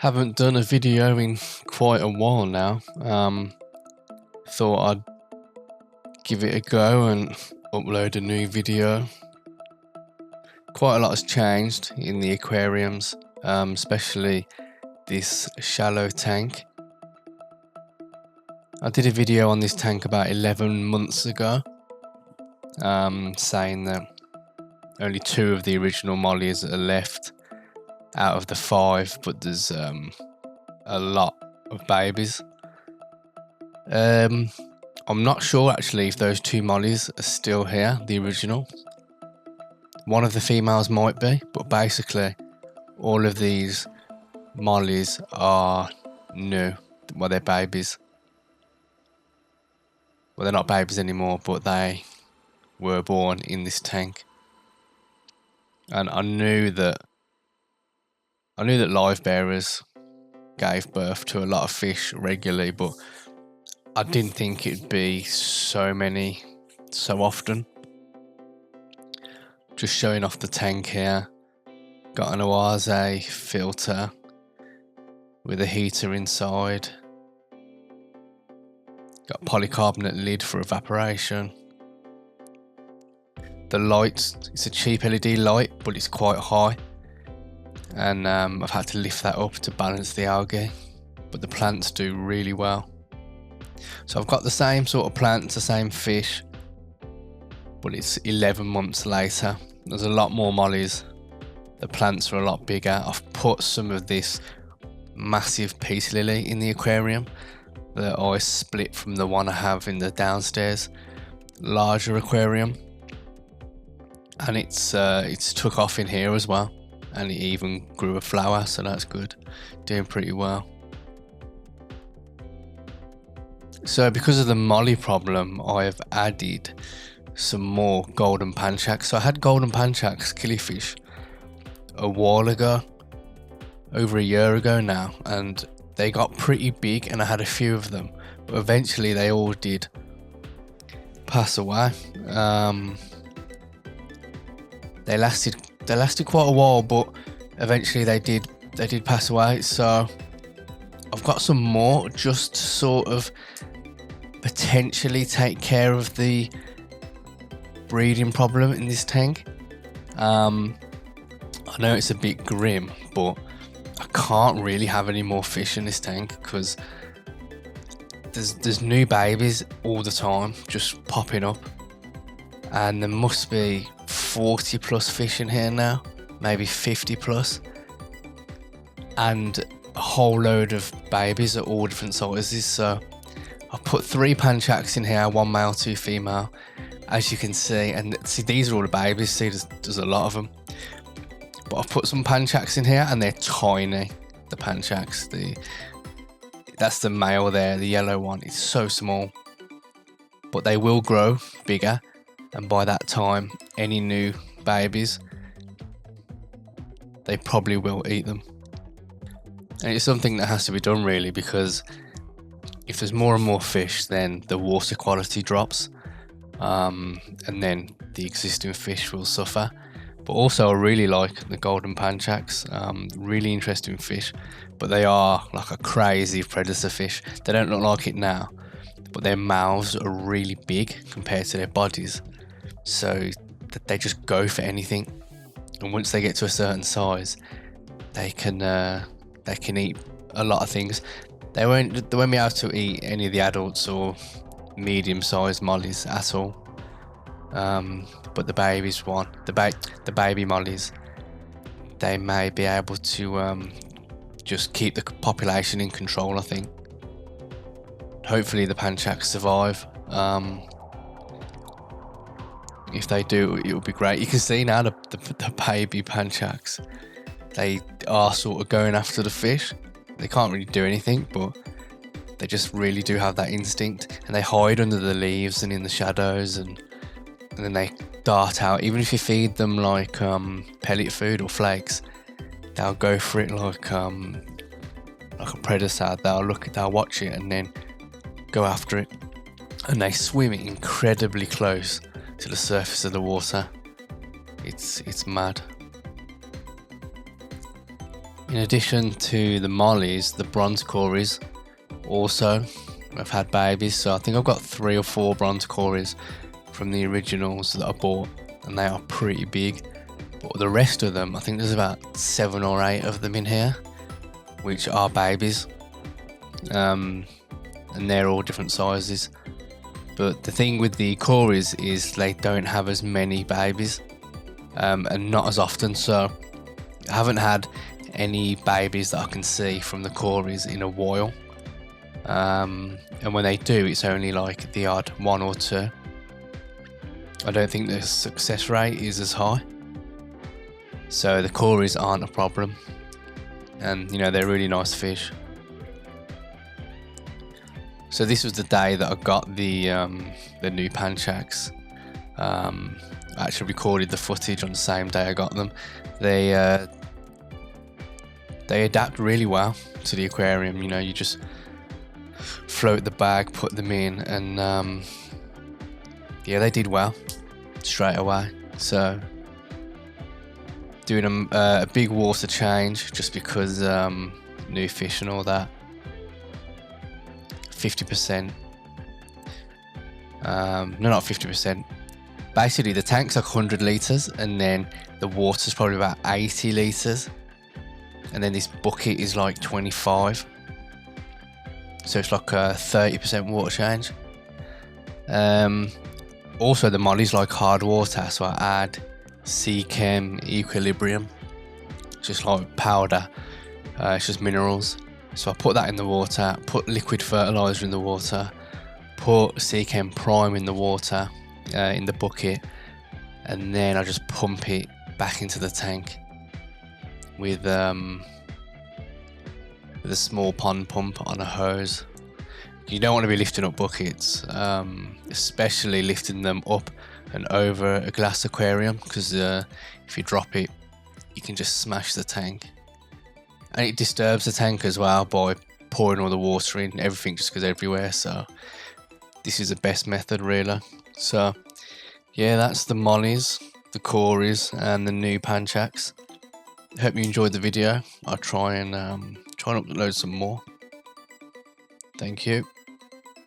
Haven't done a video in quite a while now. Thought I'd give it a go and upload a new video. Quite a lot has changed in the aquariums, especially this shallow tank. I did a video on this tank about 11 months ago, saying that only 2 of the original mollies are left out of the 5, but there's a lot of babies. I'm not sure actually if those 2 mollies are still here, the original. One of the females might be, but basically all of these mollies are new. Well, they're babies. Well, they're not babies anymore, but they were born in this tank. And I knew that live bearers gave birth to a lot of fish regularly, but I didn't think it'd be so many so often. Just showing off the tank here. Got an Oase filter with a heater inside. Got polycarbonate lid for evaporation. The light, it's a cheap LED light, but it's quite high. And I've had to lift that up to balance the algae. But the plants do really well. So I've got the same sort of plants, the same fish, but it's 11 months later. There's a lot more mollies. The plants are a lot bigger. I've put some of this massive peace lily in the aquarium that I split from the one I have in the downstairs larger aquarium, and it's took off in here as well, and it even grew a flower, so that's good. Doing pretty well. So because of the molly problem, I've added some more golden panchaks. So I had golden panchaks killifish a while ago, over a year ago now, and they got pretty big and I had a few of them, but eventually they all did pass away. They lasted quite a while, but eventually they did pass away. So I've got some more just to sort of potentially take care of the breeding problem in this tank. I know it's a bit grim, but I can't really have any more fish in this tank because there's new babies all the time just popping up, and there must be 40 plus fish in here now, maybe 50 plus, and a whole load of babies at all different sizes. So I've put 3 panchaks in here, 1 male, 2 female, as you can see. And see, these are all the babies. See, there's a lot of them. But I've put some panchaks in here, and they're tiny. The panchaks, that's the male there, the yellow one. It's so small, but they will grow bigger. And by that time, any new babies, they probably will eat them. And it's something that has to be done really, because if there's more and more fish, then the water quality drops, and then the existing fish will suffer. But also I really like the golden panchaks, really interesting fish, but they are like a crazy predator fish. They don't look like it now, but their mouths are really big compared to their bodies, so they just go for anything. And once they get to a certain size, they can eat a lot of things. They won't be able to eat any of the adults or medium-sized mollies at all. But the babies the baby mollies, they may be able to just keep the population in control, I think. Hopefully the panchaks survive. If they do, it will be great. You can see now the baby panchaks, they are sort of going after the fish. They can't really do anything, but they just really do have that instinct, and they hide under the leaves and in the shadows, and then they dart out. Even if you feed them like pellet food or flakes, they'll go for it like a predator. They'll watch it and then go after it, and they swim incredibly close to the surface of the water. It's mad. In addition to the mollies, the bronze cories also have had babies. So I think I've got 3 or 4 bronze cories from the originals that I bought, and they are pretty big. But the rest of them, I think there's about 7 or 8 of them in here, which are babies. And they're all different sizes. But the thing with the cories is they don't have as many babies, and not as often. So I haven't had any babies that I can see from the cories in a while. And when they do, it's only like the odd 1 or 2. I don't think the success rate is as high. So the cories aren't a problem. And you know, they're really nice fish. So this was the day that I got the new panchaks. I actually recorded the footage on the same day I got them. They adapt really well to the aquarium. You know, you just float the bag, put them in, and yeah, they did well straight away. So doing a big water change just because new fish and all that. 50%. No, not 50%. Basically, the tank's like 100 litres, and then the water's probably about 80 litres, and then this bucket is like 25. So it's like a 30% water change. Also, the molly's like hard water, so I add Sea Chem Equilibrium, just like powder. It's just minerals. So I put that in the water, put liquid fertilizer in the water, put Sea Chem Prime in the water, in the bucket, and then I just pump it back into the tank with a small pond pump on a hose. You don't want to be lifting up buckets, especially lifting them up and over a glass aquarium, because if you drop it, you can just smash the tank. And it disturbs the tank as well by pouring all the water in. Everything just goes everywhere. So this is the best method, really. So yeah, that's the mollies, the cories, and the new panchaks. Hope you enjoyed the video. I'll try and upload some more. Thank you.